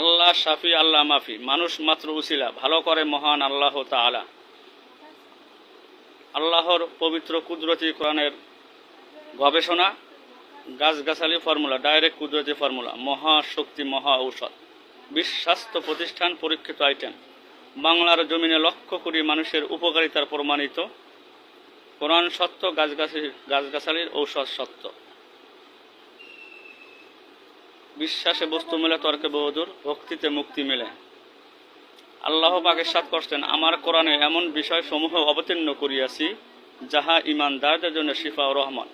আল্লাহ শাফি আল্লাহ মাফি, মানুষ মাত্র উসিলা, ভালো করে মহান আল্লাহ তাআলা। আল্লাহর পবিত্র কুদরতি কোরআনের গবেষণা, গাছগাছালি ফর্মুলা, ডাইরেক্ট কুদরতি ফর্মুলা, মহাশক্তি মহা ঔষধ, বিশ্বস্বাস্থ্য প্রতিষ্ঠান পরীক্ষিত আইটেম, বাংলার জমিনে লক্ষ কোটি মানুষের উপকারিতার প্রমাণিত। কোরআন সত্য, গাছগাছালির ঔষধ সত্য। বিশ্বাসে বস্তু মেলে, তর্কে বহুদূর, ভক্তিতে মুক্তি মেলে। আল্লাহ পাক ইরশাদ করছেন, আমার কোরআনে এমন বিষয় সমূহ অবতীর্ণ করিয়াছি যাহা ঈমানদারদের জন্য শিফা ও রহমান।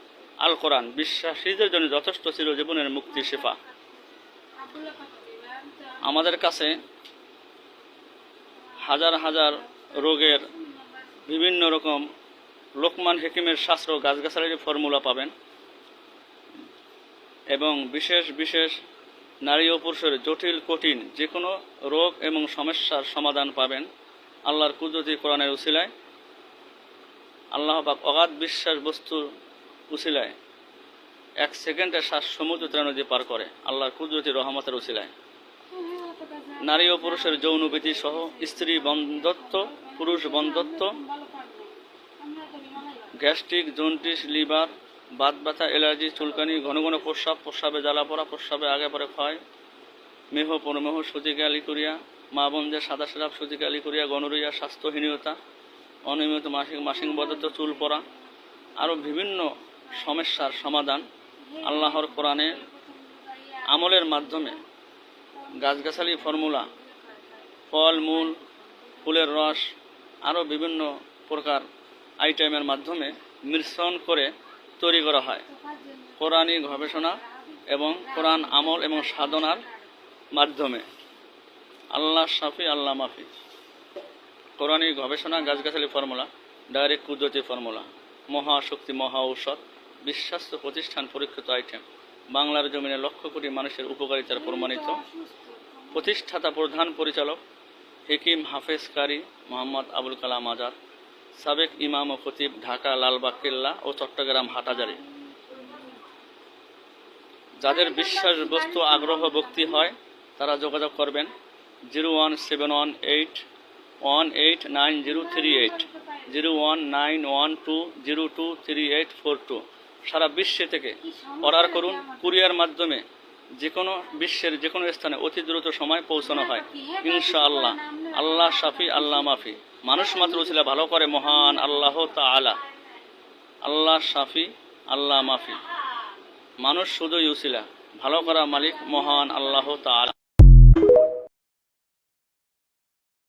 আল কোরআন বিশ্বাসীদের জন্য যথেষ্ট চিরজীবনের মুক্তি শিফা। আমাদের কাছে হাজার হাজার রোগের বিভিন্ন রকম লোকমান হেকিমের শাস্ত্র, গাছগাছালির ফর্মুলা পাবেন এবং বিশেষ বিশেষ নারী ও পুরুষের জটিল কঠিন যে কোনো রোগ এবং সমস্যার সমাধান পাবেন আল্লাহর কুদরতি কোরআনের উসিলায়। আল্লাহ পাক অগাধ বিশ্বাস বস্তুর উসিলায় 1 সেকেন্ডে শ্বাস সমুদ্র 13 নদী পার করে আল্লাহর কুদরতি রহমতের উসিলায়। নারী ও পুরুষের যৌনবিধি সহ স্ত্রী বন্ধত্ব, পুরুষ বন্ধত্ব, গ্যাস্ট্রিক, জন্ডিস, লিভার, বাত ব্যথা, অ্যালার্জি, চুলকানি, ঘন ঘন প্রস্রাব, প্রস্রাবে জ্বালা পড়া, প্রস্রাবে আগে পরে ক্ষয়, মেহ পরমেহ, সূচিকা লিকুরিয়া, মা বোনদের সাদা স্রাব, সূচিকা লিকুরিয়া, গনোরিয়া, স্বাস্থ্যহীনতা, অনিয়মিত মাসিক বদত্ব, চুল পড়া, আরও বিভিন্ন সমস্যার সমাধান আল্লাহর কোরআনে আমলের মাধ্যমে, গাছগাছালি ফর্মুলা, ফল মূল, ফুলের রস, আরও বিভিন্ন প্রকার আইটেমের মাধ্যমে মিশ্রণ করে তৈরি করা হয়। কোরআনী গবেষণা এবং কোরআন আমল এবং সাধনার মাধ্যমে। আল্লাহ শাফি আল্লাহ মাফি, কোরআনী গবেষণা, গাছগাছালি ফর্মুলা, ডাইরেক্ট কুদরতি ফর্মুলা, মহাশক্তি মহা ঔষধ, বিশ্বাস্ত প্রতিষ্ঠান পরীক্ষিত আইটেম, বাংলার জমিনে লক্ষ কোটি মানুষের উপকারিতার প্রমাণিত। প্রতিষ্ঠাতা প্রধান পরিচালক হেকিম হাফেজ কারি মোহাম্মদ আবুল কালাম আজাদ, সাবেক ইমাম ও খতিব, ঢাকা, লালবাগ কেল্লা ও চট্টগ্রাম হাটহাজারী। যাদের বিশ্বাস বস্তু আগ্রহ ভক্তি হয় তারা যোগাযোগ করবেন 01718189038, 01912023842। সারা বিশ্বে থেকে অর্ডার করুন, কুরিয়ার মাধ্যমে যে কোনো বিশ্বের যে কোনো স্থানে অতি দ্রুত সময় পৌঁছানো হয় ইনশাআল্লাহ। আল্লাহ শাফি আল্লাহ মাফি, মানুষ মাত্র উসিলা, ভালো করে মহান আল্লাহ তাআলা। আল্লাহ শাফি আল্লাহ মাফি, মানুষ শুধুই উসিলা, ভালো করা মালিক মহান আল্লাহ তাআলা।